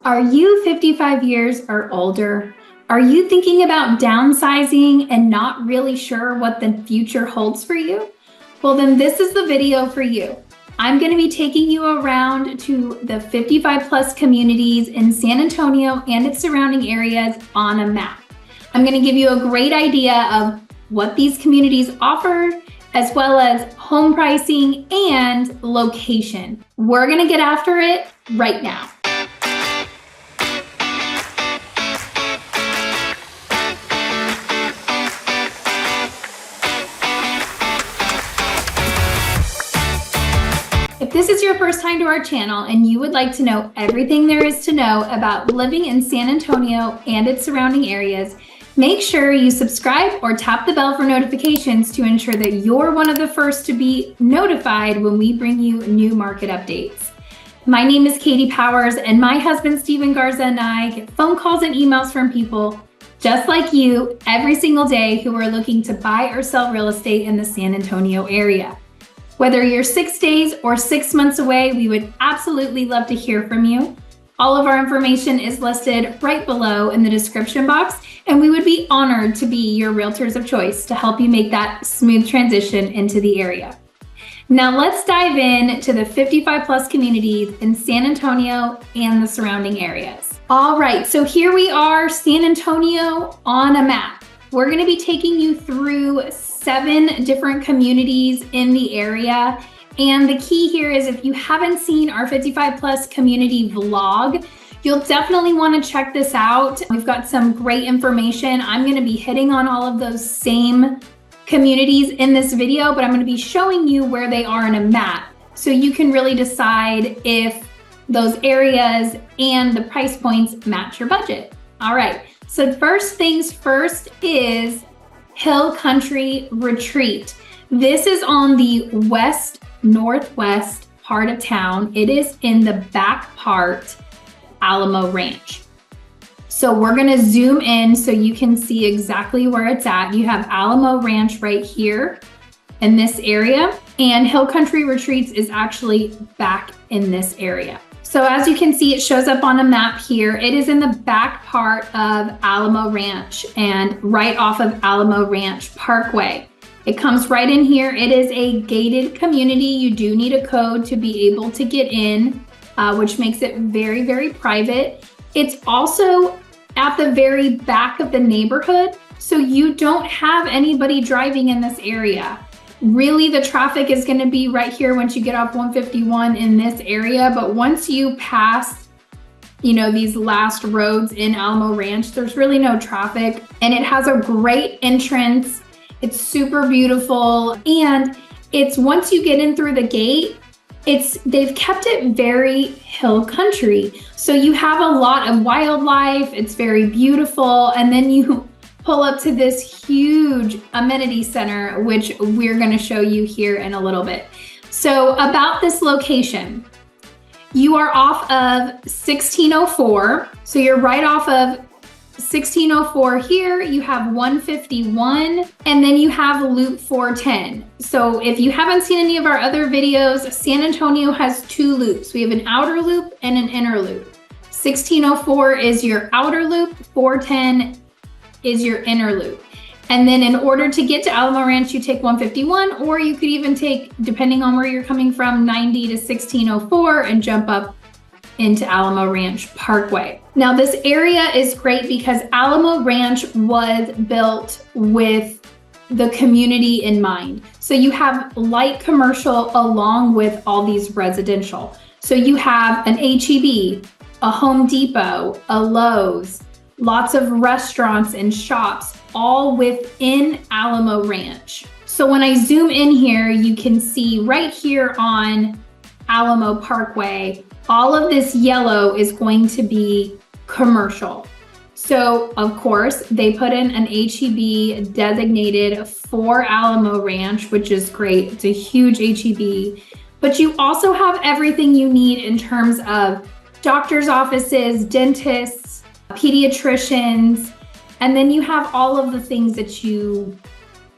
Are you 55 years or older? Are you thinking about downsizing and not really sure what the future holds for you? Well, then this is the video for you. I'm going to be taking you around to the 55 plus communities in San Antonio and its surrounding areas on a map. I'm going to give you a great idea of what these communities offer, as well as home pricing and location. We're going to get after it right now. If this is your first time to our channel and you would like to know everything there is to know about living in San Antonio and its surrounding areas, make sure you subscribe or tap the bell for notifications to ensure that you're one of the first to be notified when we bring you new market updates. My name is Katie Powers, and my husband Stephen Garza and I get phone calls and emails from people just like you every single day who are looking to buy or sell real estate in the San Antonio area. Whether you're 6 days or 6 months away, we would absolutely love to hear from you. All of our information is listed right below in the description box, and we would be honored to be your realtors of choice to help you make that smooth transition into the area. Now let's dive in to the 55 plus communities in San Antonio and the surrounding areas. All right, so here we are, San Antonio on a map. We're going to be taking you through 7 different communities in the area. And the key here is, if you haven't seen our 55 plus community vlog, you'll definitely want to check this out. We've got some great information. I'm going to be hitting on all of those same communities in this video, but I'm going to be showing you where they are in a map so you can really decide if those areas and the price points match your budget. All right, so first things first is Hill Country Retreat. This is on the west northwest part of town. It is in the back part, Alamo Ranch. So we're gonna zoom in so you can see exactly where it's at. You have Alamo Ranch right here in this area, and Hill Country Retreats is actually back in this area. So as you can see, it shows up on a map here. It is in the back part of Alamo Ranch and right off of Alamo Ranch Parkway. It comes right in here. It is a gated community. You do need a code to be able to get in, which makes it very, very private. It's also at the very back of the neighborhood, so you don't have anybody driving in this area. Really, the traffic is going to be right here once you get off 151 in this area, but once you pass, these last roads in Alamo Ranch, there's really no traffic, and it has a great entrance. It's super beautiful, and it's once you get in through the gate, they've kept it very hill country. So you have a lot of wildlife, it's very beautiful, and then you pull up to this huge amenity center, which we're going to show you here in a little bit. So about this location, you are off of 1604. So you're right off of 1604 here. You have 151, and then you have Loop 410. So if you haven't seen any of our other videos, San Antonio has 2 loops. We have an outer loop and an inner loop. 1604 is your outer loop, 410 is your inner loop. And then in order to get to Alamo Ranch, you take 151, or you could even take, depending on where you're coming from, 90 to 1604 and jump up into Alamo Ranch Parkway. Now this area is great because Alamo Ranch was built with the community in mind. So you have light commercial along with all these residential. So you have an H-E-B, a Home Depot, a Lowe's, lots of restaurants and shops, all within Alamo Ranch. So when I zoom in here, you can see right here on Alamo Parkway, all of this yellow is going to be commercial. So of course, they put in an H-E-B designated for Alamo Ranch, which is great. It's a huge H-E-B, but you also have everything you need in terms of doctor's offices, dentists, pediatricians, and then you have all of the things that you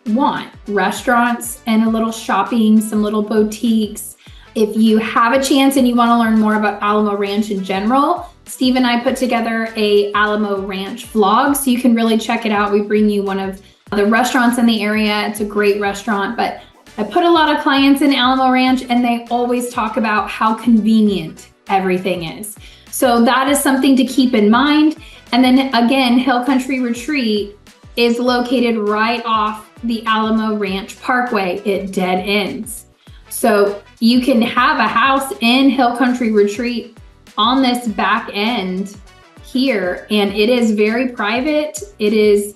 want, restaurants and a little shopping, some little boutiques. If you have a chance and you want to learn more about Alamo Ranch in general, Steve and I put together a Alamo Ranch vlog, so you can really check it out. We bring you one of the restaurants in the area. It's a great restaurant, but I put a lot of clients in Alamo Ranch and they always talk about how convenient everything is. So that is something to keep in mind. And then again, Hill Country Retreat is located right off the Alamo Ranch Parkway. It dead ends. So you can have a house in Hill Country Retreat on this back end here, and it is very private. It is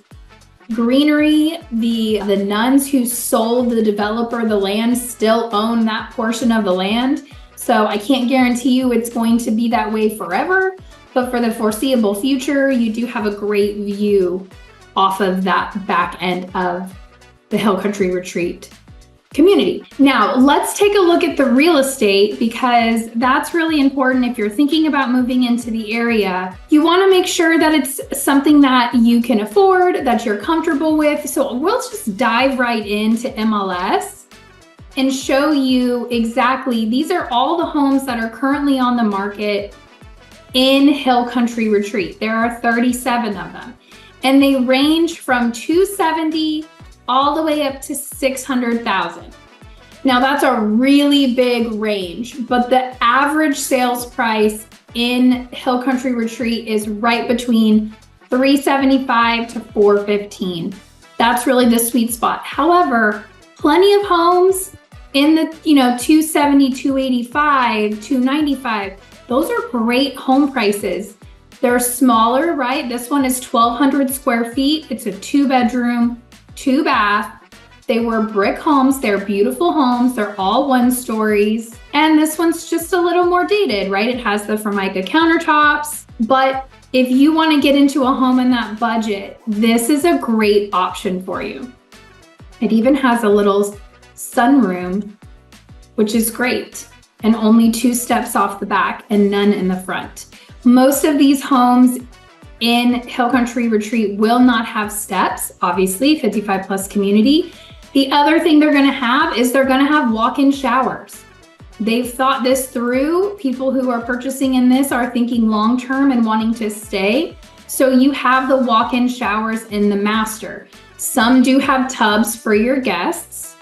greenery. The nuns who sold the developer the land still own that portion of the land. So I can't guarantee you it's going to be that way forever, but for the foreseeable future, you do have a great view off of that back end of the Hill Country Retreat community. Now, let's take a look at the real estate, because that's really important if you're thinking about moving into the area. You want to make sure that it's something that you can afford, that you're comfortable with. So we'll just dive right into MLS and show you exactly, these are all the homes that are currently on the market in Hill Country Retreat. There are 37 of them, and they range from $270,000 all the way up to $600,000. Now that's a really big range, but the average sales price in Hill Country Retreat is right between $375,000 to $415,000. That's really the sweet spot. However, plenty of homes in the, $270,000, $285,000, $295,000. Those are great home prices. They're smaller, right? This one is 1,200 square feet. It's a 2-bedroom, 2-bath. They were brick homes. They're beautiful homes. They're all 1 stories. And this one's just a little more dated, right? It has the Formica countertops. But if you want to get into a home in that budget, this is a great option for you. It even has a little sunroom, which is great, and only 2 steps off the back and none in the front. Most of these homes in Hill Country Retreat will not have steps, obviously, 55 plus community. The other thing they're gonna have is they're gonna have walk-in showers. They've thought this through. People who are purchasing in this are thinking long-term and wanting to stay. So you have the walk-in showers in the master. Some do have tubs for your guests,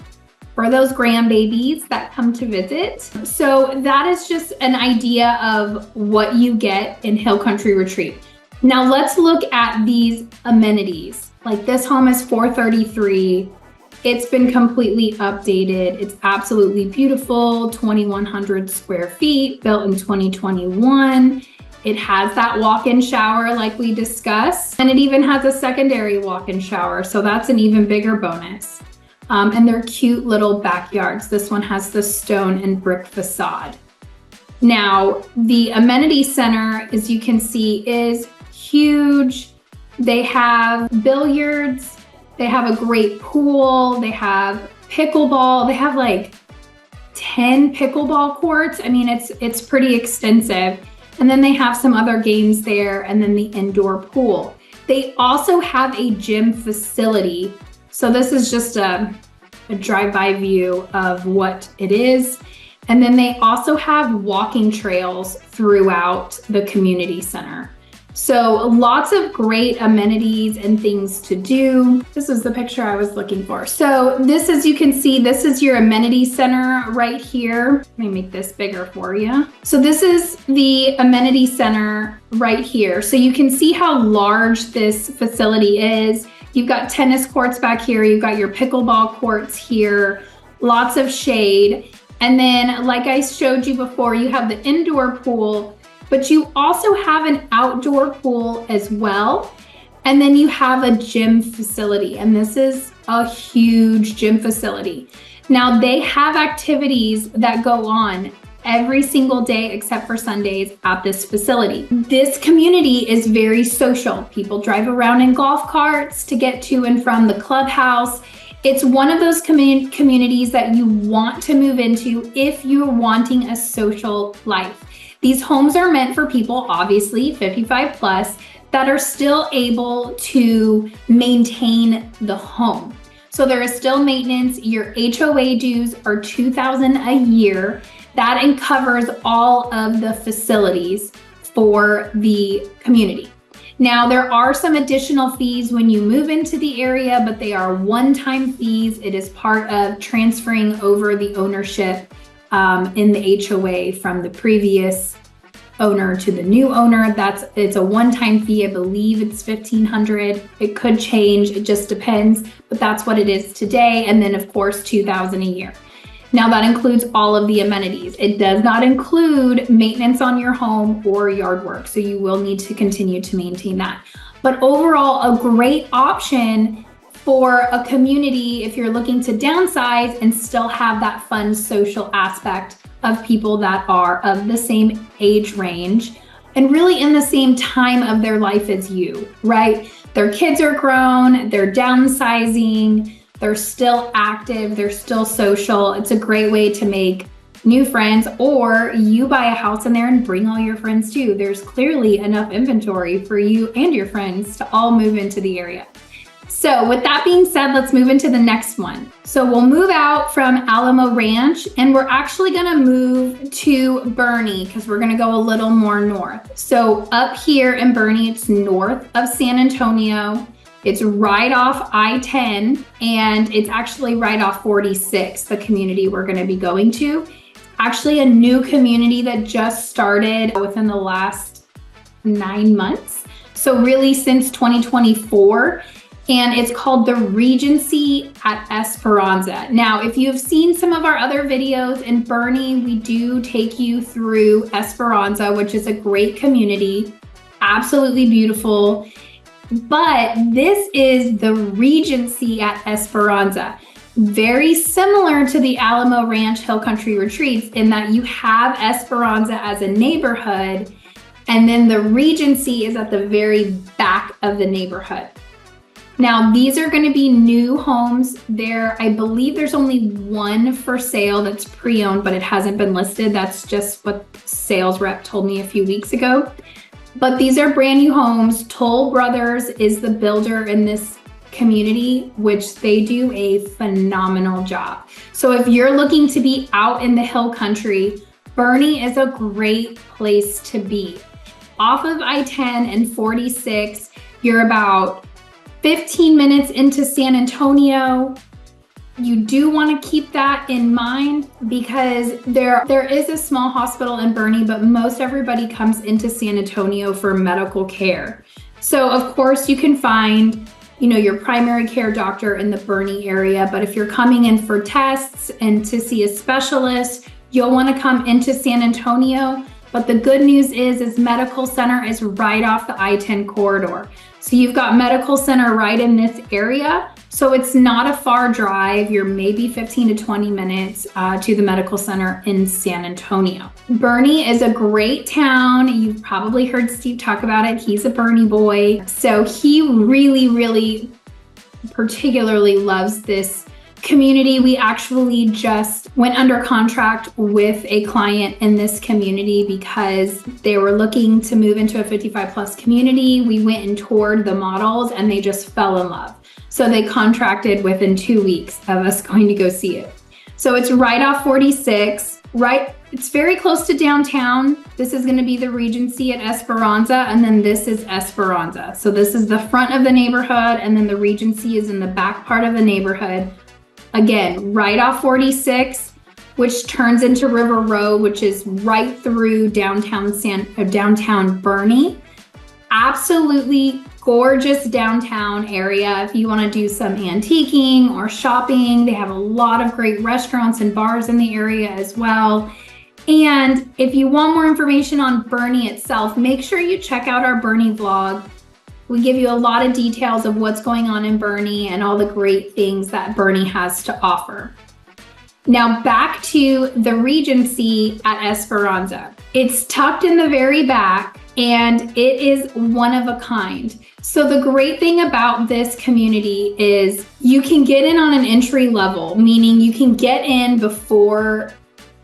for those grandbabies that come to visit. So that is just an idea of what you get in Hill Country Retreat. Now let's look at these amenities. Like this home is $433,000. It's been completely updated. It's absolutely beautiful, 2,100 square feet, built in 2021. It has that walk-in shower like we discussed, and it even has a secondary walk-in shower. So that's an even bigger bonus. And they're cute little backyards. This one has the stone and brick facade. Now, the amenity center, as you can see, is huge. They have billiards, they have a great pool, they have pickleball, they have like 10 pickleball courts. I mean, it's pretty extensive. And then they have some other games there, and then the indoor pool. They also have a gym facility. So this is just a drive-by view of what it is. And then they also have walking trails throughout the community center. So lots of great amenities and things to do. This is the picture I was looking for. So this, as you can see, this is your amenity center right here. Let me make this bigger for you. So this is the amenity center right here. So you can see how large this facility is. You've got tennis courts back here. You've got your pickleball courts here, lots of shade. And then, like I showed you before, you have the indoor pool, but you also have an outdoor pool as well. And then you have a gym facility, and this is a huge gym facility. Now they have activities that go on every single day except for Sundays at this facility. This community is very social. People drive around in golf carts to get to and from the clubhouse. It's one of those communities that you want to move into if you're wanting a social life. These homes are meant for people, obviously 55 plus, that are still able to maintain the home. So there is still maintenance. Your HOA dues are $2,000 a year. That covers all of the facilities for the community. Now, there are some additional fees when you move into the area, but they are one-time fees. It is part of transferring over the ownership in the HOA from the previous owner to the new owner. It's a one-time fee. I believe it's $1,500. It could change. It just depends, but that's what it is today. And then of course, $2,000 a year. Now that includes all of the amenities. It does not include maintenance on your home or yard work. So you will need to continue to maintain that. But overall, a great option for a community if you're looking to downsize and still have that fun social aspect of people that are of the same age range and really in the same time of their life as you, right? Their kids are grown, they're downsizing, they're still active, they're still social. It's a great way to make new friends, or you buy a house in there and bring all your friends too. There's clearly enough inventory for you and your friends to all move into the area. So with that being said, let's move into the next one. So we'll move out from Alamo Ranch and we're actually gonna move to Boerne because we're gonna go a little more north. So up here in Boerne, it's north of San Antonio. It's right off I-10 and it's actually right off 46, the community we're gonna be going to. Actually a new community that just started within the last 9 months. So really since 2024. And it's called the Regency at Esperanza. Now, if you've seen some of our other videos in Boerne, we do take you through Esperanza, which is a great community, absolutely beautiful. But this is the Regency at Esperanza. Very similar to the Alamo Ranch Hill Country Retreats in that you have Esperanza as a neighborhood, and then the Regency is at the very back of the neighborhood. Now, these are going to be new homes. I believe there's only one for sale that's pre-owned, but it hasn't been listed. That's just what sales rep told me a few weeks ago. But these are brand new homes. Toll Brothers is the builder in this community, which they do a phenomenal job. So if you're looking to be out in the hill country, Boerne is a great place to be. Off of I-10 and 46, you're about 15 minutes into San Antonio. You do want to keep that in mind because there is a small hospital in Boerne, but most everybody comes into San Antonio for medical care. So of course you can find, your primary care doctor in the Boerne area, but if you're coming in for tests and to see a specialist, you'll want to come into San Antonio. But the good news is medical center is right off the I-10 corridor. So you've got medical center right in this area. So it's not a far drive. You're maybe 15 to 20 minutes to the medical center in San Antonio. Boerne is a great town. You've probably heard Steve talk about it. He's a Boerne boy. So he really, really particularly loves this community. We actually just went under contract with a client in this community because they were looking to move into a 55+ community. We went and toured the models and they just fell in love. So they contracted within 2 weeks of us going to go see it. So it's right off 46, it's very close to downtown. This is going to be the Regency at Esperanza, and then this is Esperanza. So this is the front of the neighborhood, and then the Regency is in the back part of the neighborhood. Again, right off 46, which turns into River Road, which is right through downtown Boerne. Absolutely gorgeous downtown area. If you want to do some antiquing or shopping, they have a lot of great restaurants and bars in the area as well. And if you want more information on Boerne itself, make sure you check out our Boerne vlog. We give you a lot of details of what's going on in Boerne and all the great things that Boerne has to offer. Now back to the Regency at Esperanza. It's tucked in the very back and it is one of a kind. So the great thing about this community is you can get in on an entry level, meaning you can get in before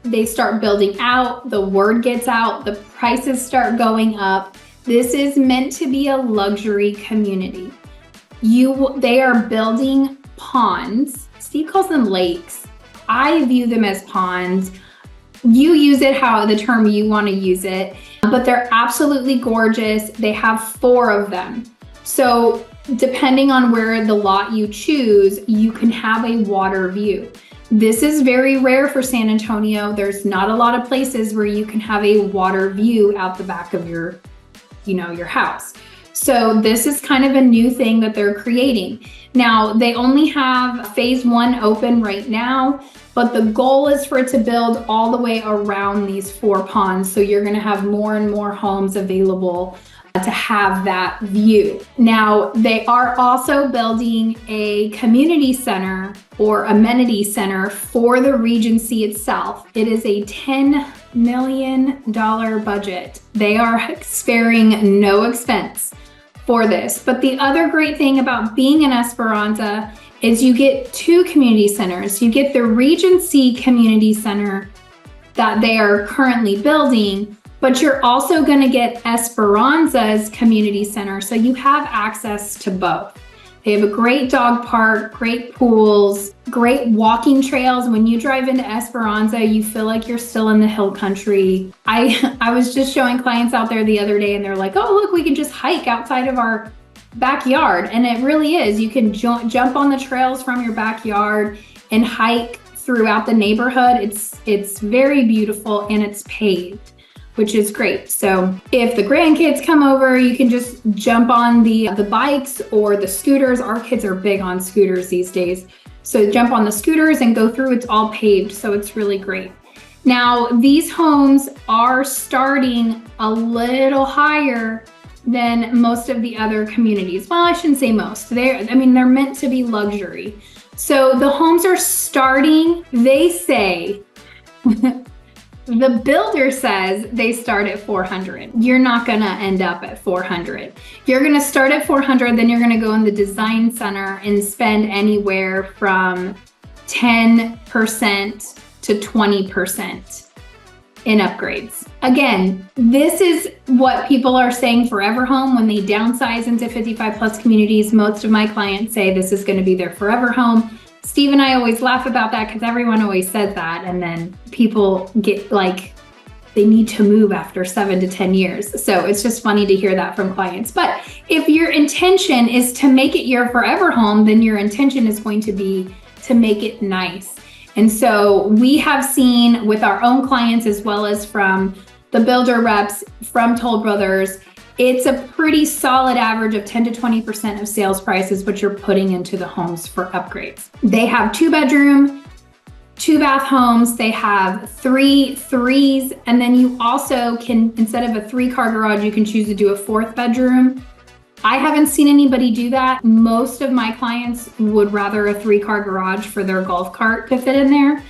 they start building out, the word gets out, the prices start going up. This is meant to be a luxury community. They are building ponds. Steve calls them lakes. I view them as ponds. You use it how the term you want to use it, but they're absolutely gorgeous. They have 4 of them. So depending on where the lot you choose, you can have a water view. This is very rare for San Antonio. There's not a lot of places where you can have a water view out the back of your house. So this is kind of a new thing that they're creating. Now, they only have phase 1 open right now, but the goal is for it to build all the way around these 4 ponds. So you're gonna have more and more homes available to have that view. Now, they are also building a community center or amenity center for the Regency itself. It is a $10 million budget. They are sparing no expense for this. But the other great thing about being in Esperanza is you get 2 community centers. You get the Regency Community Center that they are currently building, but you're also going to get Esperanza's community center. So you have access to both. They have a great dog park, great pools, great walking trails. When you drive into Esperanza, you feel like you're still in the hill country. I was just showing clients out there the other day and they're like, oh, look, we can just hike outside of our backyard. And it really is. You can jump on the trails from your backyard and hike throughout the neighborhood. It's very beautiful and it's paved, which is great. So if the grandkids come over, you can just jump on the bikes or the scooters. Our kids are big on scooters these days. So jump on the scooters and go through. It's all paved, so it's really great. Now, these homes are starting a little higher than most of the other communities. Well, I shouldn't say most. They're meant to be luxury. So the homes are starting, they say, the builder says they start at 400. You're not gonna end up at 400. You're gonna start at 400, then you're gonna go in the design center and spend anywhere from 10% to 20% in upgrades. Again, this is what people are saying forever home when they downsize into 55 plus communities. Most of my clients say this is gonna be their forever home. Steve and I always laugh about that because everyone always says that, and then people get like they need to move after 7 to 10 years. So it's just funny to hear that from clients. But if your intention is to make it your forever home, then your intention is going to be to make it nice. And so we have seen with our own clients as well as from the builder reps from Toll Brothers, it's a pretty solid average of 10 to 20% of sales price is what you're putting into the homes for upgrades. They have 2-bedroom, 2-bath homes. They have 3 threes. And then you also can, instead of a 3-car garage, you can choose to do a 4th bedroom. I haven't seen anybody do that. Most of my clients would rather a 3-car garage for their golf cart to fit in there.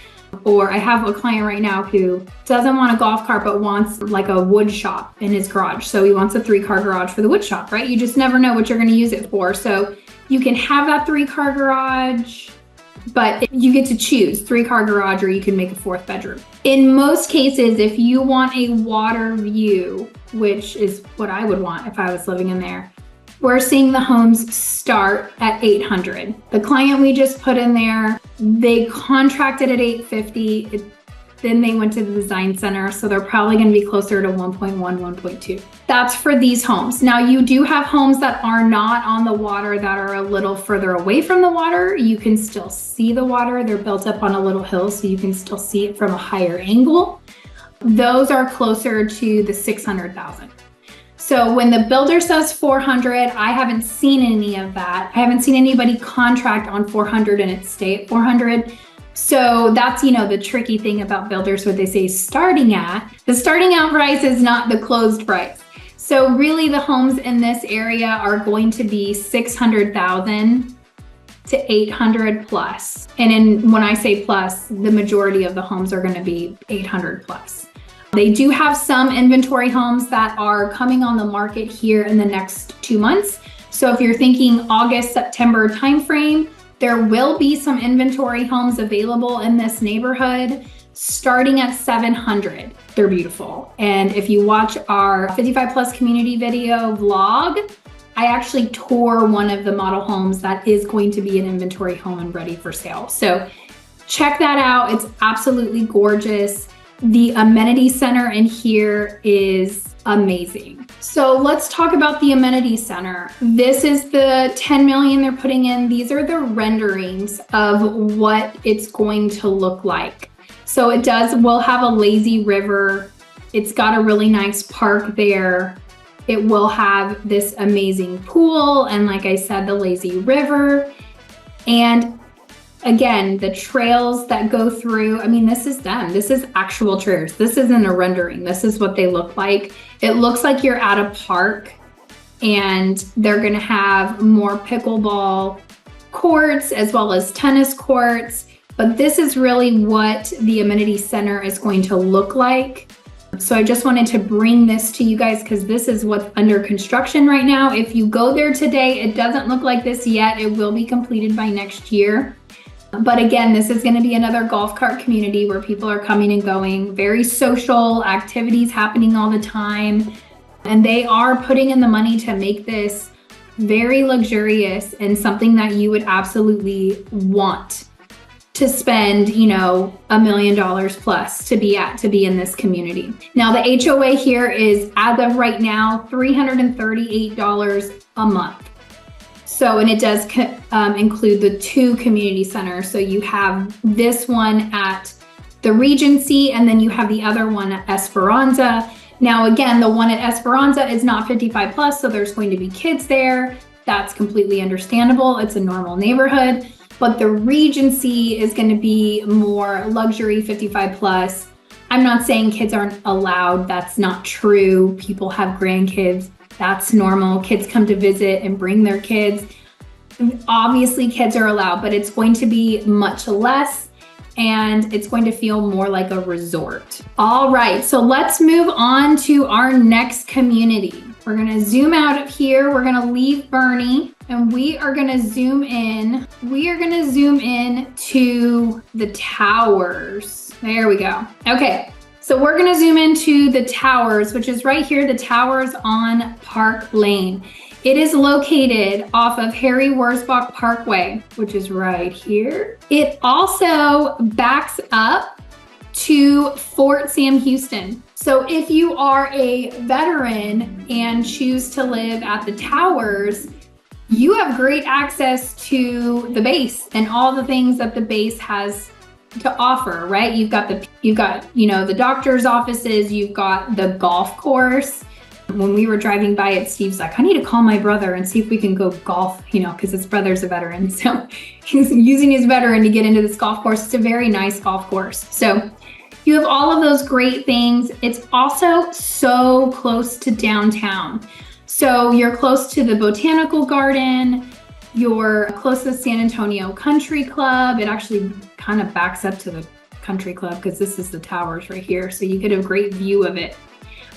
Or I have a client right now who doesn't want a golf cart, but wants like a wood shop in his garage. So he wants a 3-car garage for the wood shop, right? You just never know what you're going to use it for. So you can have that 3-car garage, but you get to choose 3-car garage, or you can make a 4th bedroom. In most cases, if you want a water view, which is what I would want if I was living in there, we're seeing the homes start at 800. The client we just put in there, they contracted at 850. Then they went to the design center. So they're probably going to be closer to 1.1, 1.2. That's for these homes. Now you do have homes that are not on the water that are a little further away from the water. You can still see the water. They're built up on a little hill, so you can still see it from a higher angle. Those are closer to the 600,000. So when the builder says 400, I haven't seen any of that. I haven't seen anybody contract on 400 and it stay at 400. So that's, the tricky thing about builders, what they say starting at. The starting out price is not the closed price. So really the homes in this area are going to be 600,000 to 800 plus. And when I say plus, the majority of the homes are going to be 800 plus. They do have some inventory homes that are coming on the market here in the next 2 months. So if you're thinking August, September timeframe, there will be some inventory homes available in this neighborhood starting at 700. They're beautiful. And if you watch our 55 plus community video vlog, I actually tour one of the model homes that is going to be an inventory home and ready for sale. So check that out. It's absolutely gorgeous. The amenity center in here is amazing. So let's talk about the amenity center. This is the 10 million they're putting in. These are the renderings of what it's going to look like. So will have a lazy river. It's got a really nice park there. It will have this amazing pool. And like I said, the lazy river. And again, the trails that go through, I mean, this is them. This is actual trails. This isn't a rendering. This is what they look like. It looks like you're at a park, and they're gonna have more pickleball courts as well as tennis courts. But this is really what the amenity center is going to look like. So I just wanted to bring this to you guys because this is what's under construction right now. If you go there today, it doesn't look like this yet. It will be completed by next year. But again, this is going to be another golf cart community where people are coming and going, very social activities happening all the time. And they are putting in the money to make this very luxurious and something that you would absolutely want to spend, you know, $1 million plus to be in this community. Now the HOA here is, as of right now, $338 a month. So, and it does include the 2 community centers. So you have this one at the Regency, and then you have the other one at Esperanza. Now, again, the one at Esperanza is not 55 plus, so there's going to be kids there. That's completely understandable. It's a normal neighborhood. But the Regency is going to be more luxury, 55 plus. I'm not saying kids aren't allowed. That's not true. People have grandkids. That's normal. Kids come to visit and bring their kids. Obviously, kids are allowed, but it's going to be much less, and it's going to feel more like a resort. All right, so let's move on to our next community. We're gonna zoom out of here. We're gonna leave Bernie, and we are gonna zoom in. We are gonna zoom in to the towers. There we go. Okay. So we're gonna zoom into the towers, which is right here, the towers on Park Lane. It is located off of Harry Wurzbach Parkway, which is right here. It also backs up to Fort Sam Houston. So if you are a veteran and choose to live at the towers, you have great access to the base and all the things that the base has to offer, right? You've got the doctor's offices, you've got the golf course. When we were driving by it, Steve's like, I need to call my brother and see if we can go golf, because his brother's a veteran. So he's using his veteran to get into this golf course. It's a very nice golf course. So you have all of those great things. It's also so close to downtown. So you're close to the Botanical Garden, you're close to the San Antonio Country Club. It actually kind of backs up to the country club because this is the towers right here. So you get a great view of it.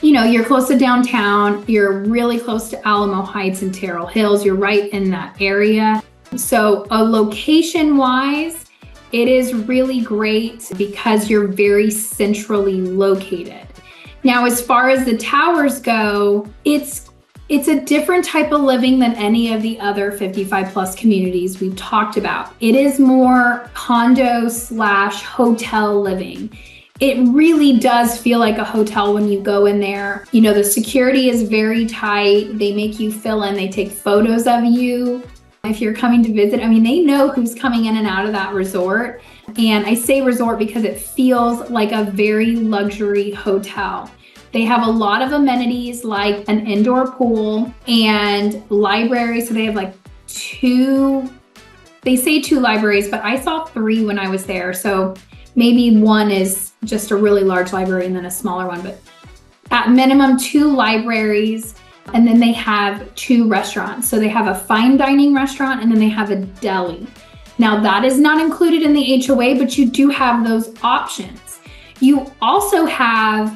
You're close to downtown. You're really close to Alamo Heights and Terrell Hills. You're right in that area. So location wise, it is really great because you're very centrally located. Now, as far as the towers go, it's a different type of living than any of the other 55 plus communities we've talked about. It is more condo / hotel living. It really does feel like a hotel when you go in there. The security is very tight. They make you fill in, they take photos of you. If you're coming to visit, they know who's coming in and out of that resort. And I say resort because it feels like a very luxury hotel. They have a lot of amenities like an indoor pool and library. So they have they say 2 libraries, but I saw 3 when I was there. So maybe one is just a really large library and then a smaller one, but at minimum 2 libraries. And then they have 2 restaurants. So they have a fine dining restaurant and then they have a deli. Now that is not included in the HOA, but you do have those options. You also have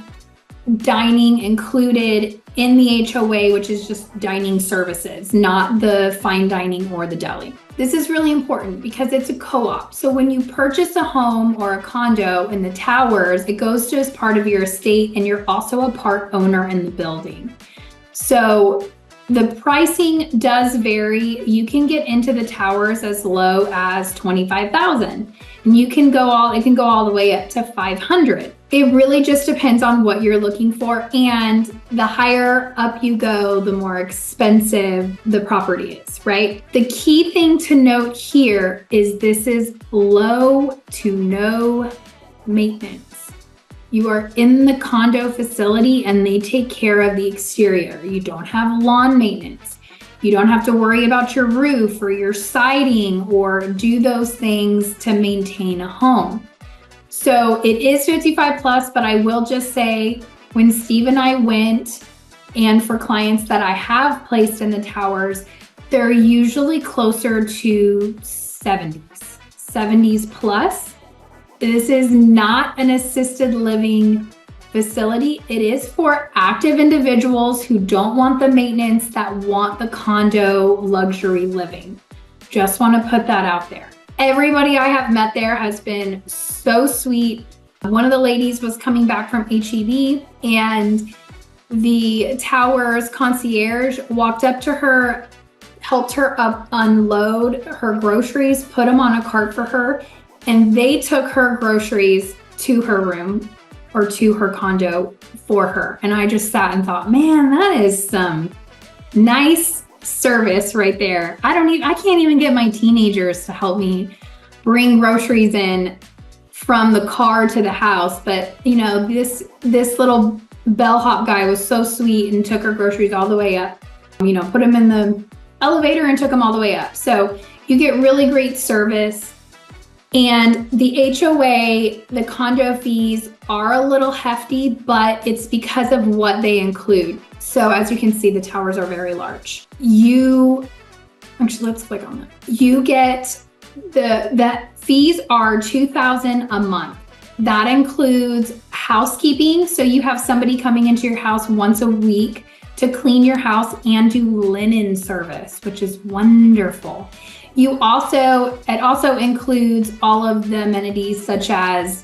dining included in the HOA, which is just dining services, not the fine dining or the deli. This is really important because it's a co-op. So when you purchase a home or a condo in the towers, it goes to as part of your estate and you're also a part owner in the building. So the pricing does vary. You can get into the towers as low as $25,000 and it can go all the way up to $500,000. It really just depends on what you're looking for. And the higher up you go, the more expensive the property is, right? The key thing to note here is this is low to no maintenance. You are in the condo facility and they take care of the exterior. You don't have lawn maintenance. You don't have to worry about your roof or your siding or do those things to maintain a home. So it is 55 plus, but I will just say when Steve and I went, and for clients that I have placed in the towers, they're usually closer to 70s plus. This is not an assisted living facility. It is for active individuals who don't want the maintenance, that want the condo luxury living. Just want to put that out there. Everybody I have met there has been so sweet. One of the ladies was coming back from HEB and the tower's concierge walked up to her, helped her up unload her groceries, put them on a cart for her, and they took her groceries to her room or to her condo for her. And I just sat and thought, man, that is some nice service right there. I can't even get my teenagers to help me bring groceries in from the car to the house. But you know, this little bellhop guy was so sweet and took her groceries all the way up, you know, put them in the elevator and took them all the way up. So you get really great service. And the HOA, the condo fees are a little hefty, but it's because of what they include. So as you can see, the towers are very large. Actually, let's click on that. You get the fees are $2,000 a month. That includes housekeeping. So you have somebody coming into your house once a week to clean your house and do linen service, which is wonderful. It also includes all of the amenities such as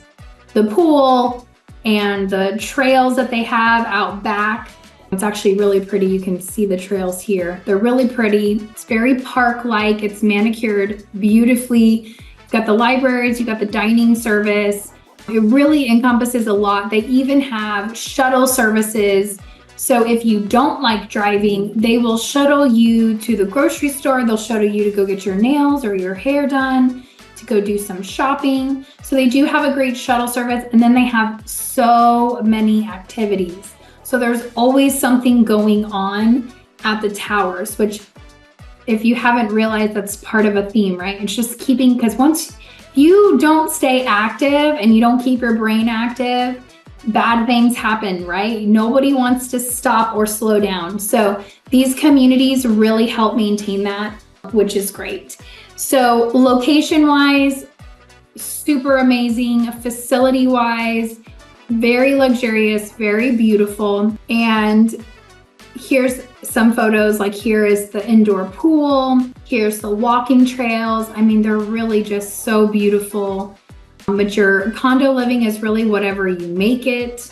the pool and the trails that they have out back. It's actually really pretty. You can see the trails here. They're really pretty. It's very park-like. It's manicured beautifully. You've got the libraries, you've got the dining service. It really encompasses a lot. They even have shuttle services. So if you don't like driving, they will shuttle you to the grocery store. They'll shuttle you to go get your nails or your hair done, to go do some shopping. So they do have a great shuttle service. And then they have so many activities. So there's always something going on at the towers, which if you haven't realized, that's part of a theme, right? It's just keeping, because once you don't stay active and you don't keep your brain active, bad things happen, right? Nobody wants to stop or slow down. So these communities really help maintain that, which is great. So location-wise, super amazing. Facility-wise, very luxurious, very beautiful. And here's some photos, like here is the indoor pool. Here's the walking trails. I mean, they're really just so beautiful. But your condo living is really whatever you make it.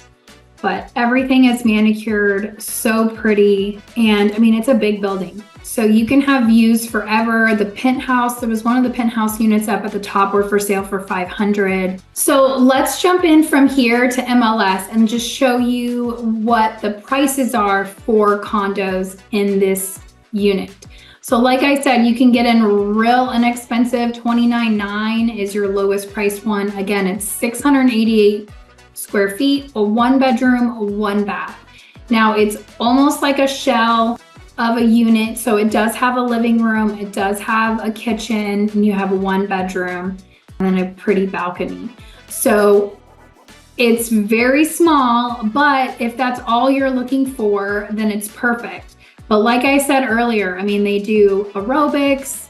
But everything is manicured, so pretty. And I mean, it's a big building. So you can have views forever. The penthouse, there was one of the penthouse units up at the top were for sale for $500. So let's jump in from here to MLS and just show you what the prices are for condos in this unit. So like I said, you can get in real inexpensive. $29,900 is your lowest priced one. Again, it's 688 square feet, a 1-bedroom, 1 bath. Now it's almost like a shell of a unit. So it does have a living room. It does have a kitchen, and you have a 1-bedroom and then a pretty balcony. So it's very small, but if that's all you're looking for, then it's perfect. But like I said earlier, I mean, they do aerobics.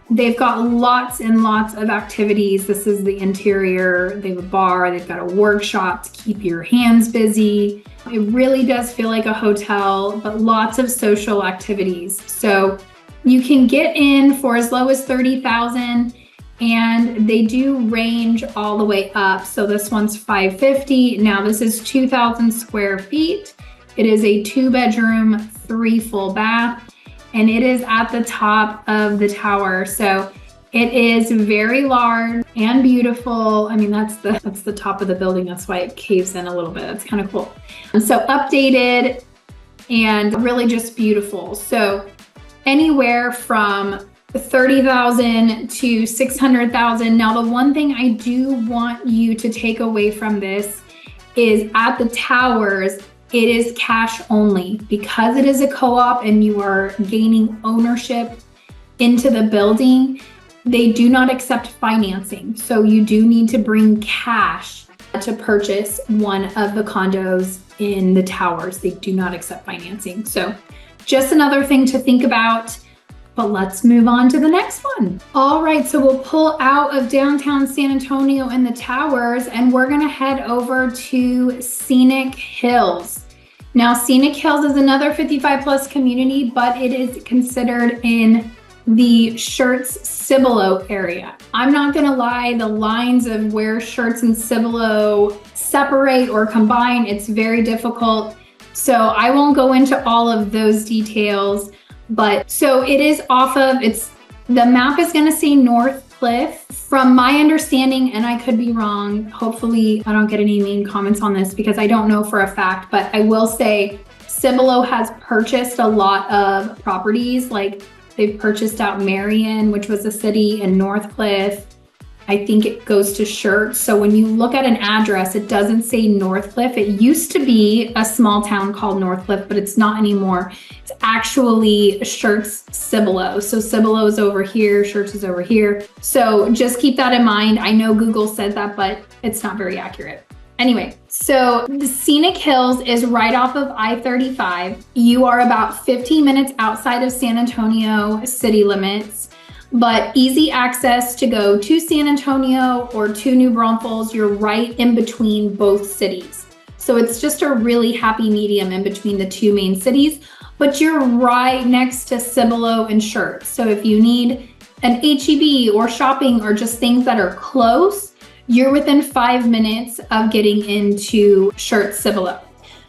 They've got lots and lots of activities. This is the interior. They have a bar. They've got a workshop to keep your hands busy. It really does feel like a hotel, but lots of social activities. So you can get in for as low as $30,000, and they do range all the way up. So this one's $550,000. Now this is 2,000 square feet. It is a 2-bedroom, 3 full bath, and it is at the top of the tower. So It is very large and beautiful. I mean, that's the top of the building. That's why it caves in a little bit. That's kind of cool. So updated and really just beautiful. So anywhere from 30,000 to 600,000. Now, the one thing I do want you to take away from this is at the towers, it is cash only because it is a co-op and you are gaining ownership into the building. They do not accept financing. So you do need to bring cash to purchase one of the condos in the towers. They do not accept financing. So just another thing to think about, but let's move on to the next one. All right, so we'll pull out of downtown San Antonio and the towers, and we're gonna head over to Scenic Hills. Now, Scenic Hills is another 55 plus community, but it is considered in the Schertz Cibolo area. I'm not gonna lie, the lines of where Schertz and Cibolo separate or combine, it's very difficult. So I won't go into all of those details, but so it is off of, the map is gonna say North Cliff. From my understanding, and I could be wrong, hopefully I don't get any mean comments on this because I don't know for a fact, but I will say Cibolo has purchased a lot of properties. Like they've purchased out Marion, which was a city, and Northcliffe. I think it goes to Schertz. So when you look at an address, it doesn't say Northcliffe. It used to be a small town called Northcliffe, but it's not anymore. It's actually Schertz Cibolo. So Cibolo is over here, Schertz is over here. So just keep that in mind. I know Google said that, but it's not very accurate. Anyway, so the Scenic Hills is right off of I-35. You are about 15 minutes outside of San Antonio city limits, but easy access to go to San Antonio or to New Braunfels. You're right in between both cities. So it's just a really happy medium in between the two main cities, but you're right next to Cibolo and Schertz. So if you need an HEB or shopping or just things that are close, you're within 5 minutes of getting into Schertz Cibolo.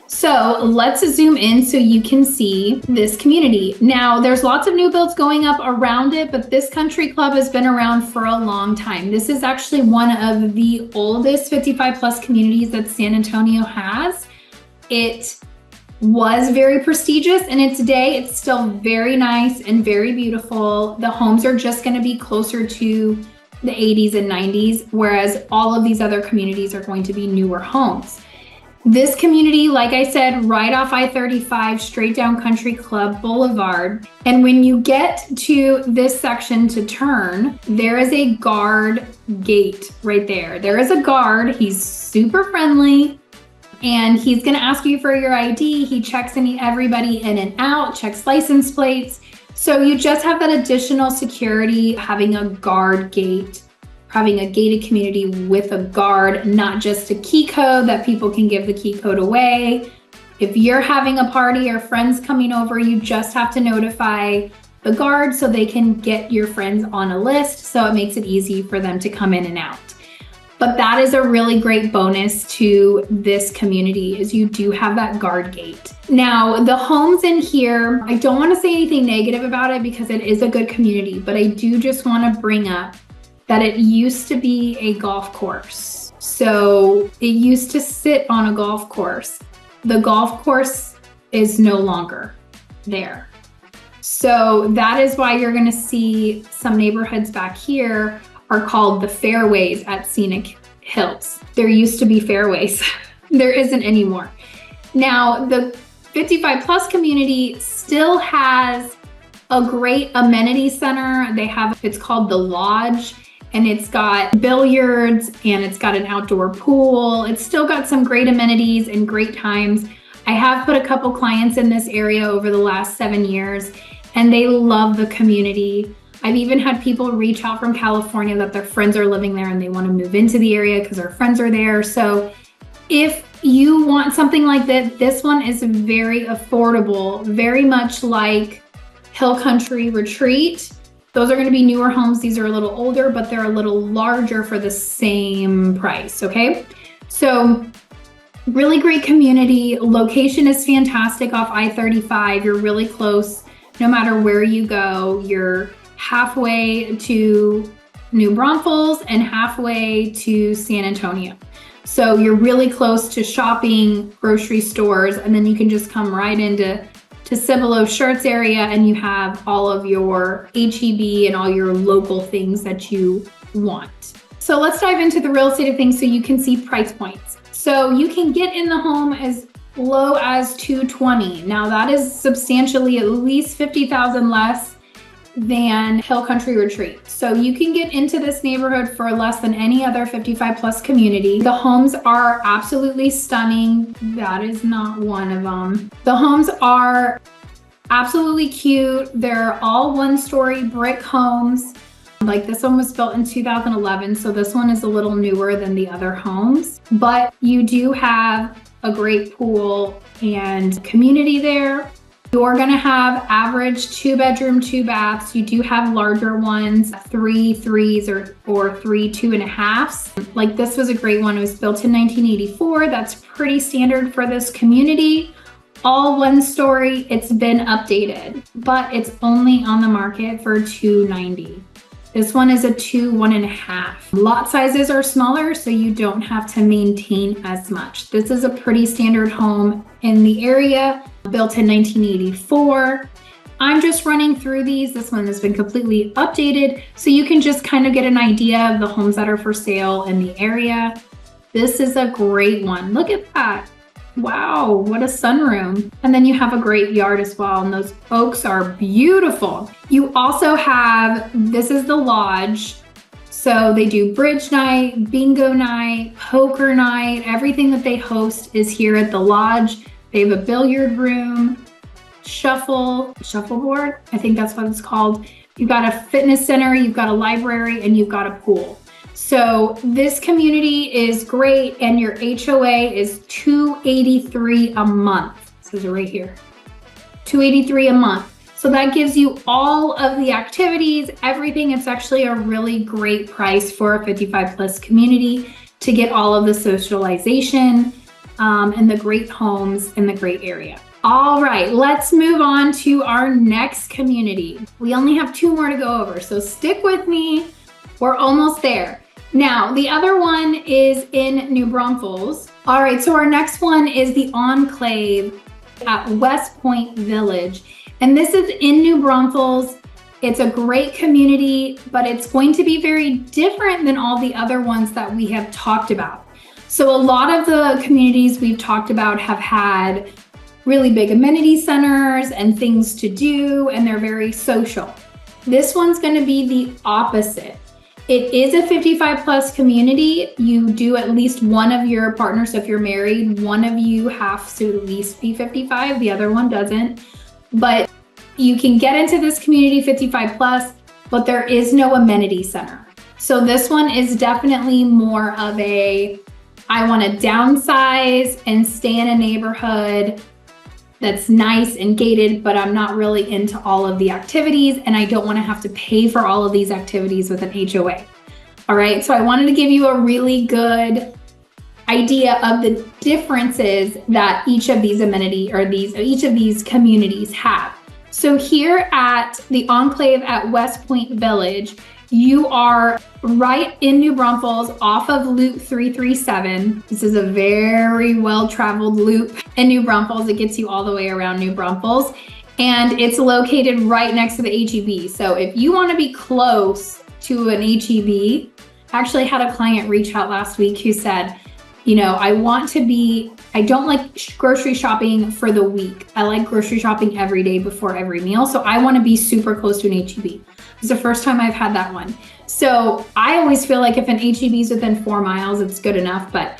So let's zoom in so you can see this community. Now, there's lots of new builds going up around it, but this country club has been around for a long time. This is actually one of the oldest 55 plus communities that San Antonio has. It was very prestigious, and today it's still very nice and very beautiful. The homes are just going to be closer to the 80s and 90s, whereas all of these other communities are going to be newer homes. This community, like I said, right off I-35, straight down Country Club Boulevard. And when you get to this section to turn, there is a guard gate right there. There is a guard. He's super friendly, and he's gonna ask you for your ID. He checks everybody in and out, checks license plates. So you just have that additional security, having a guard gate, having a gated community with a guard, not just a key code that people can give the key code away. If you're having a party or friends coming over, you just have to notify the guard so they can get your friends on a list. So it makes it easy for them to come in and out. But that is a really great bonus to this community, is you do have that guard gate. Now, the homes in here, I don't want to say anything negative about it because it is a good community, but I do just want to bring up that it used to be a golf course. So it used to sit on a golf course. The golf course is no longer there. So that is why you're going to see some neighborhoods back here are called the fairways at Scenic Hills. There used to be fairways. There isn't anymore. Now, the 55 plus community still has a great amenity center. It's called the Lodge, and it's got billiards and it's got an outdoor pool. It's still got some great amenities and great times. I have put a couple clients in this area over the last 7 years, and they love the community. I've even had people reach out from California that their friends are living there and they want to move into the area because their friends are there. So if you want something like that, this one is very affordable, very much like Hill Country Retreat. Those are going to be newer homes. These are a little older, but they're a little larger for the same price, okay? So really great community. Location is fantastic off I-35. You're really close. No matter where you go, you're halfway to New Braunfels and halfway to San Antonio. So you're really close to shopping, grocery stores, and then you can just come right into Cibolo Shirts area and you have all of your HEB and all your local things that you want. So let's dive into the real estate of things so you can see price points. So you can get in the home as low as $220. Now that is substantially at least $50,000 less than Hill Country Retreat. So you can get into this neighborhood for less than any other 55 plus community. The homes are absolutely stunning. That is not one of them. The homes are absolutely cute. They're all one-story brick homes. Like this one was built in 2011, so this one is a little newer than the other homes, but you do have a great pool and community there. You're gonna have average 2-bedroom, 2 baths. You do have larger ones, 3 threes or 3 2.5s. Like this was a great one. It was built in 1984. That's pretty standard for this community. All one story. It's been updated, but it's only on the market for $290. This one is a 2 1.5. Lot sizes are smaller, so you don't have to maintain as much. This is a pretty standard home in the area, built in 1984. I'm just running through these. This one has been completely updated, so you can just kind of get an idea of the homes that are for sale in the area. This is a great one. Look at that. Wow, what a sunroom. And then you have a great yard as well, and those oaks are beautiful. You also have, this is the lodge. So they do bridge night, bingo night, poker night. Everything that they host is here at the lodge. They have a billiard room, shuffleboard, I think that's what it's called. You've got a fitness center, you've got a library, and you've got a pool. So this community is great, and your HOA is $283 a month. It says it right here, $283 a month. So that gives you all of the activities, everything. It's actually a really great price for a 55 plus community to get all of the socialization and the great homes in the great area. All right, let's move on to our next community. We only have 2 more to go over, so stick with me. We're almost there. Now, the other one is in New Braunfels. All right, so our next one is the Enclave at Westpointe Village. And this is in New Braunfels. It's a great community, but it's going to be very different than all the other ones that we have talked about. So a lot of the communities we've talked about have had really big amenity centers and things to do, and they're very social. This one's going to be the opposite. It is a 55 plus community. You do at least one of your partners, so if you're married, one of you has to at least be 55, the other one doesn't. But you can get into this community 55 plus, but there is no amenity center. So this one is definitely more of a, I want to downsize and stay in a neighborhood that's nice and gated, but I'm not really into all of the activities, and I don't want to have to pay for all of these activities with an HOA. All right, so I wanted to give you a really good idea of the differences that each of these each of these communities have. So here at the Enclave at Westpointe Village, you are right in New Braunfels off of Loop 337. This is a very well-traveled loop in New Braunfels. It gets you all the way around New Braunfels, and it's located right next to the HEB. So if you want to be close to an HEB, I actually had a client reach out last week who said, you know, I don't like grocery shopping for the week. I like grocery shopping every day before every meal. So I want to be super close to an HEB. It's the first time I've had that one. So I always feel like if an HEB is within 4 miles, it's good enough. But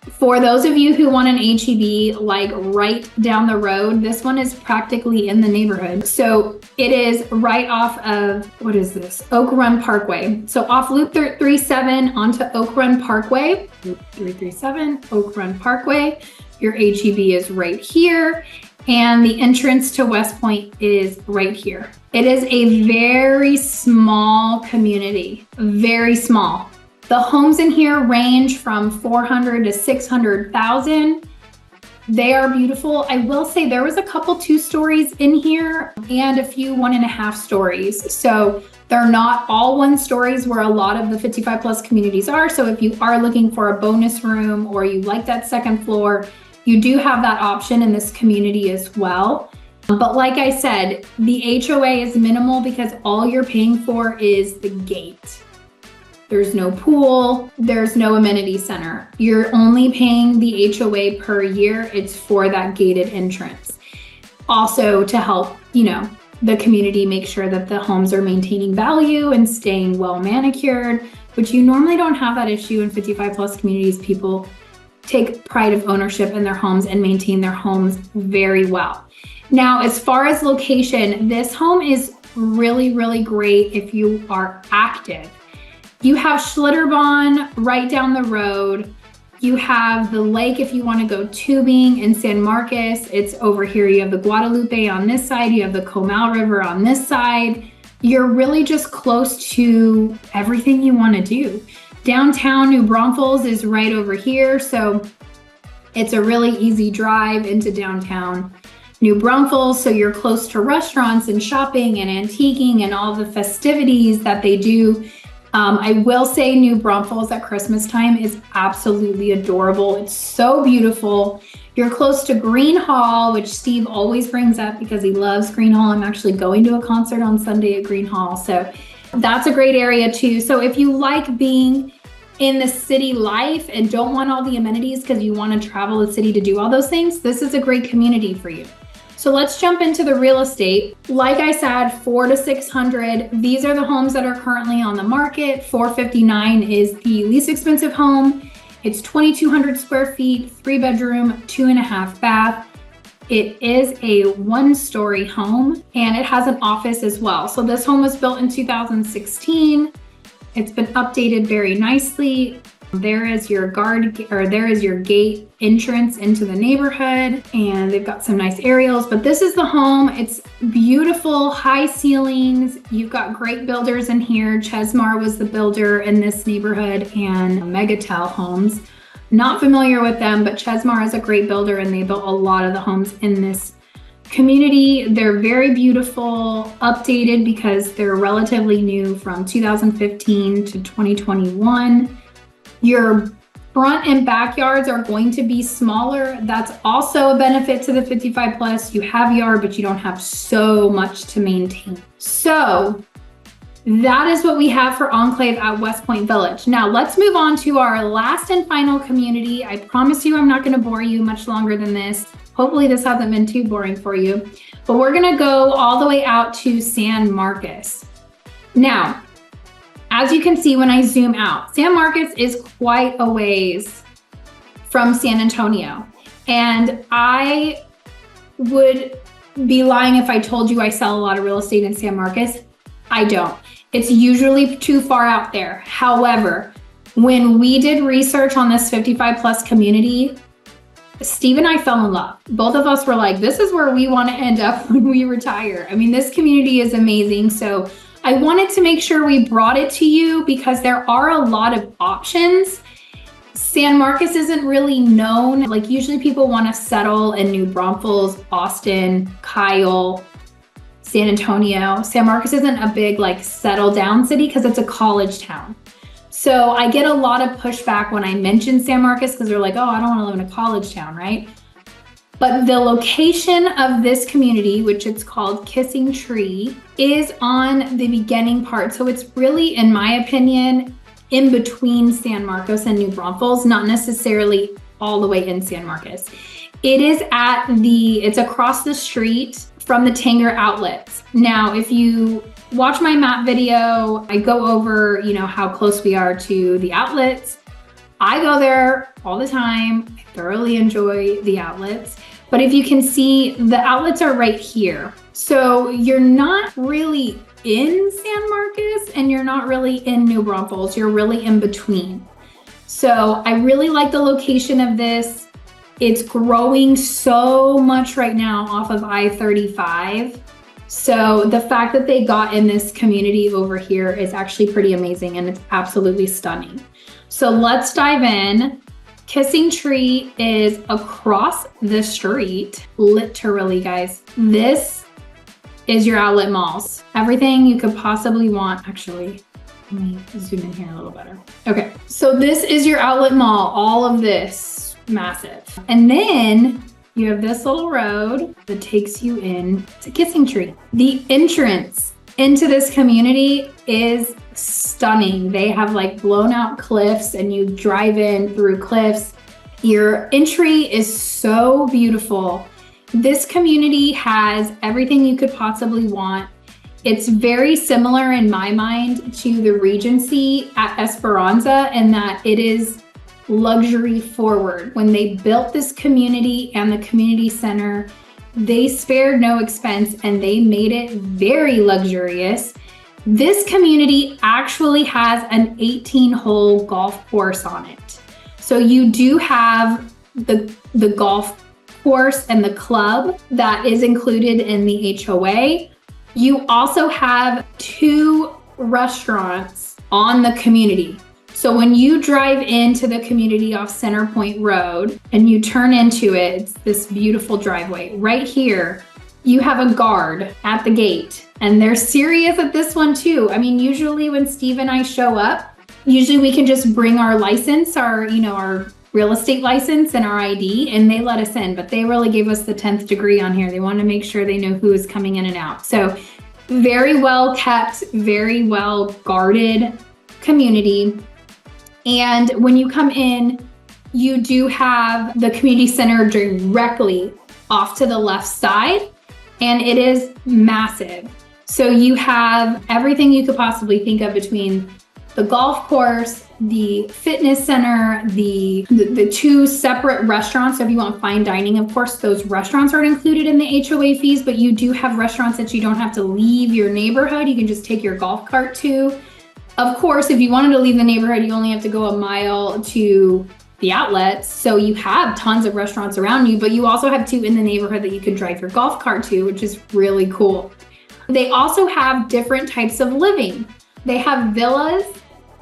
for those of you who want an HEB like right down the road, this one is practically in the neighborhood. So it is right off of, what is this? Oak Run Parkway. So off Loop 337 onto Oak Run Parkway, Loop 337, Oak Run Parkway. Your HEB is right here, and the entrance to Westpointe is right here. It is a very small community, very small. The homes in here range from 400 to 600,000. They are beautiful. I will say there was a couple 2 stories in here and a few 1.5 stories. So they're not all 1 stories where a lot of the 55 plus communities are. So if you are looking for a bonus room or you like that second floor, you do have that option in this community as well. But like I said, the HOA is minimal because all you're paying for is the gate. There's no pool, there's no amenity center. You're only paying the HOA per year. It's for that gated entrance. Also to help, the community make sure that the homes are maintaining value and staying well manicured, which you normally don't have that issue in 55 plus communities. People take pride of ownership in their homes and maintain their homes very well. Now, as far as location, this home is really, really great if you are active. You have Schlitterbahn right down the road. You have the lake if you want to go tubing in San Marcos. It's over here. You have the Guadalupe on this side. You have the Comal River on this side. You're really just close to everything you want to do. Downtown New Braunfels is right over here. So it's a really easy drive into downtown New Braunfels. So you're close to restaurants and shopping and antiquing and all the festivities that they do. I will say New Braunfels at Christmas time is absolutely adorable. It's so beautiful. You're close to Green Hall, which Steve always brings up because he loves Green Hall. I'm actually going to a concert on Sunday at Green Hall. So that's a great area too. So if you like being in the city life and don't want all the amenities because you want to travel the city to do all those things, this is a great community for you. So let's jump into the real estate. Like I said, 400 to 600. These are the homes that are currently on the market. 459 is the least expensive home. It's 2,200 square feet, 3-bedroom, 2.5 bath. It is a 1-story home and it has an office as well. So this home was built in 2016. It's been updated very nicely. There is your there is your gate entrance into the neighborhood, and they've got some nice aerials, but this is the home. It's beautiful, high ceilings. You've got great builders in here. Chesmar was the builder in this neighborhood, and Megatel Homes. Not familiar with them, but Chesmar is a great builder and they built a lot of the homes in this community. They're very beautiful, updated because they're relatively new from 2015 to 2021. Your front and backyards are going to be smaller. That's also a benefit to the 55 plus. You have yard, but you don't have so much to maintain. So that is what we have for Enclave at Westpointe Village. Now let's move on to our last and final community. I promise you I'm not going to bore you much longer than this. Hopefully this hasn't been too boring for you, but we're going to go all the way out to San Marcos. Now, as you can see when I zoom out, San Marcos is quite a ways from San Antonio. And I would be lying if I told you I sell a lot of real estate in San Marcos. I don't. It's usually too far out there. However, when we did research on this 55 plus community, Steve and I fell in love. Both of us were like, this is where we want to end up when we retire. I mean, this community is amazing. So I wanted to make sure we brought it to you because there are a lot of options. San Marcos isn't really known. Like usually people want to settle in New Braunfels, Austin, Kyle, San Antonio. San Marcos isn't a big settle down city because it's a college town. So I get a lot of pushback when I mention San Marcos because they're like, oh, I don't want to live in a college town, right? But the location of this community, which it's called Kissing Tree, is on the beginning part. So it's really, in my opinion, in between San Marcos and New Braunfels, not necessarily all the way in San Marcos. It is it's across the street from the Tanger outlets. Now, if you watch my map video, I go over, how close we are to the outlets. I go there all the time. I thoroughly enjoy the outlets. But if you can see, the outlets are right here. So you're not really in San Marcos and you're not really in New Braunfels. You're really in between. So I really like the location of this. It's growing so much right now off of I-35. So the fact that they got in this community over here is actually pretty amazing and it's absolutely stunning. So let's dive in Kissing Tree is across the street, literally, guys. This is your outlet malls. Everything you could possibly want. Actually, let me zoom in here a little better. Okay, so this is your outlet mall, all of this, massive. And then you have this little road that takes you in to Kissing Tree. The entrance into this community is stunning. They have like blown out cliffs and you drive in through cliffs. Your entry is so beautiful. This community has everything you could possibly want. It's very similar in my mind to the Regency at Esperanza in that it is luxury forward. When they built this community and the community center, they spared no expense and they made it very luxurious. This community actually has an 18-hole golf course on it. So you do have the golf course and the club that is included in the HOA. You also have 2 restaurants on the community. So when you drive into the community off Center Point Road and you turn into it, it's this beautiful driveway. Right here, you have a guard at the gate and they're serious at this one too. I mean, usually when Steve and I show up, usually we can just bring our license, our real estate license and our ID, and they let us in, but they really gave us the 10th degree on here. They want to make sure they know who is coming in and out. So very well kept, very well guarded community. And when you come in, you do have the community center directly off to the left side, and it is massive. So you have everything you could possibly think of between the golf course, the fitness center, the 2 separate restaurants. So if you want fine dining, of course, those restaurants aren't included in the HOA fees, but you do have restaurants that you don't have to leave your neighborhood. You can just take your golf cart to. Of course, if you wanted to leave the neighborhood, you only have to go a mile to the outlets. So you have tons of restaurants around you, but you also have 2 in the neighborhood that you can drive your golf cart to, which is really cool. They also have different types of living. They have villas,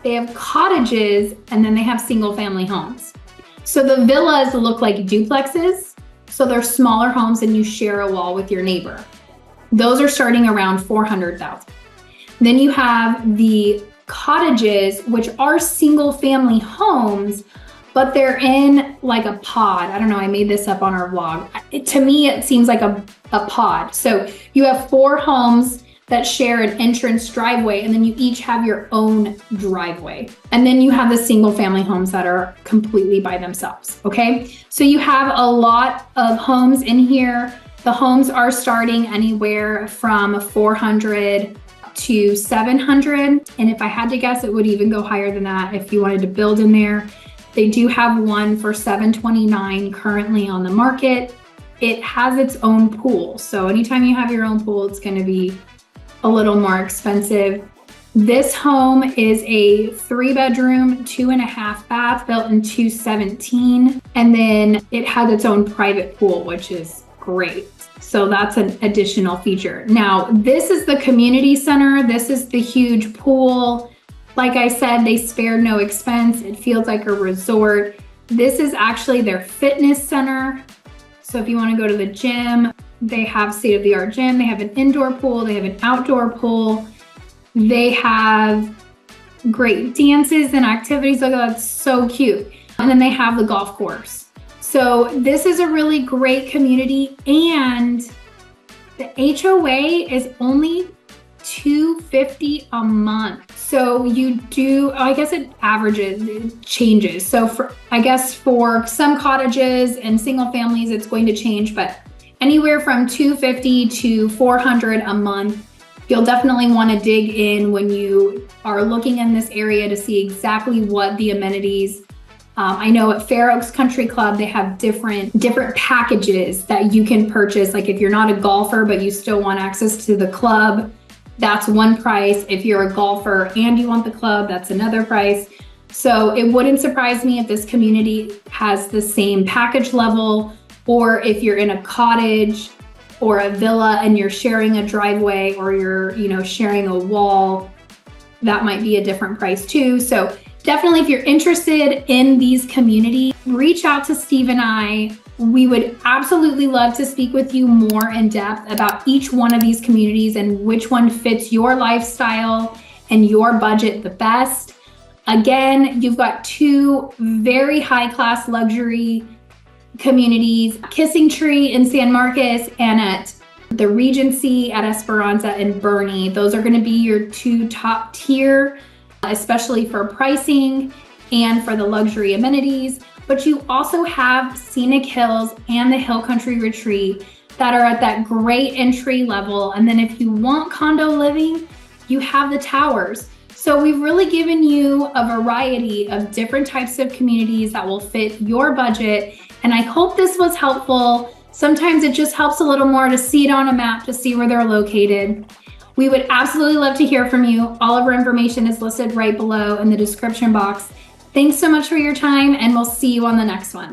they have cottages, and then they have single family homes. So the villas look like duplexes. So they're smaller homes and you share a wall with your neighbor. Those are starting around $400,000. Then you have the cottages, which are single family homes, but they're in like a pod. I don't know, I made this up on our vlog. To me, it seems like a pod. So you have 4 homes that share an entrance driveway, and then you each have your own driveway. And then you have the single family homes that are completely by themselves, okay? So you have a lot of homes in here. The homes are starting anywhere from 400 to 700. And if I had to guess, it would even go higher than that if you wanted to build in there. They do have one for $729 currently on the market. It has its own pool. So anytime you have your own pool, it's going to be a little more expensive. This home is a 3-bedroom, 2.5 bath, built in 2017. And then it has its own private pool, which is great. So that's an additional feature. Now, this is the community center. This is the huge pool. Like I said, they spared no expense. It feels like a resort. This is actually their fitness center. So if you want to go to the gym, they have state-of-the-art gym. They have an indoor pool. They have an outdoor pool. They have great dances and activities. Look, that's so cute. And then they have the golf course. So this is a really great community, and the HOA is only $250 a month. So you do, I guess it averages, it changes. So I guess for some cottages and single families, it's going to change, but anywhere from $250 to $400 a month. You'll definitely want to dig in when you are looking in this area to see exactly what the amenities. I know at Fair Oaks Country Club, they have different packages that you can purchase. Like if you're not a golfer, but you still want access to the club, that's one price. If you're a golfer and you want the club, that's another price. So it wouldn't surprise me if this community has the same package level, or if you're in a cottage or a villa and you're sharing a driveway, or you're, sharing a wall, that might be a different price too. So Definitely, if you're interested in these communities, reach out to Steve and I. We would absolutely love to speak with you more in depth about each one of these communities and which one fits your lifestyle and your budget the best. Again, you've got two very high-class luxury communities, Kissing Tree in San Marcos and at the Regency at Esperanza and Bernie. Those are going to be your two top tier, especially for pricing and for the luxury amenities. But you also have Scenic Hills and the Hill Country Retreat that are at that great entry level. And then if you want condo living, you have the towers. So we've really given you a variety of different types of communities that will fit your budget. And I hope this was helpful. Sometimes it just helps a little more to see it on a map to see where they're located. We would absolutely love to hear from you. All of our information is listed right below in the description box. Thanks so much for your time, and we'll see you on the next one.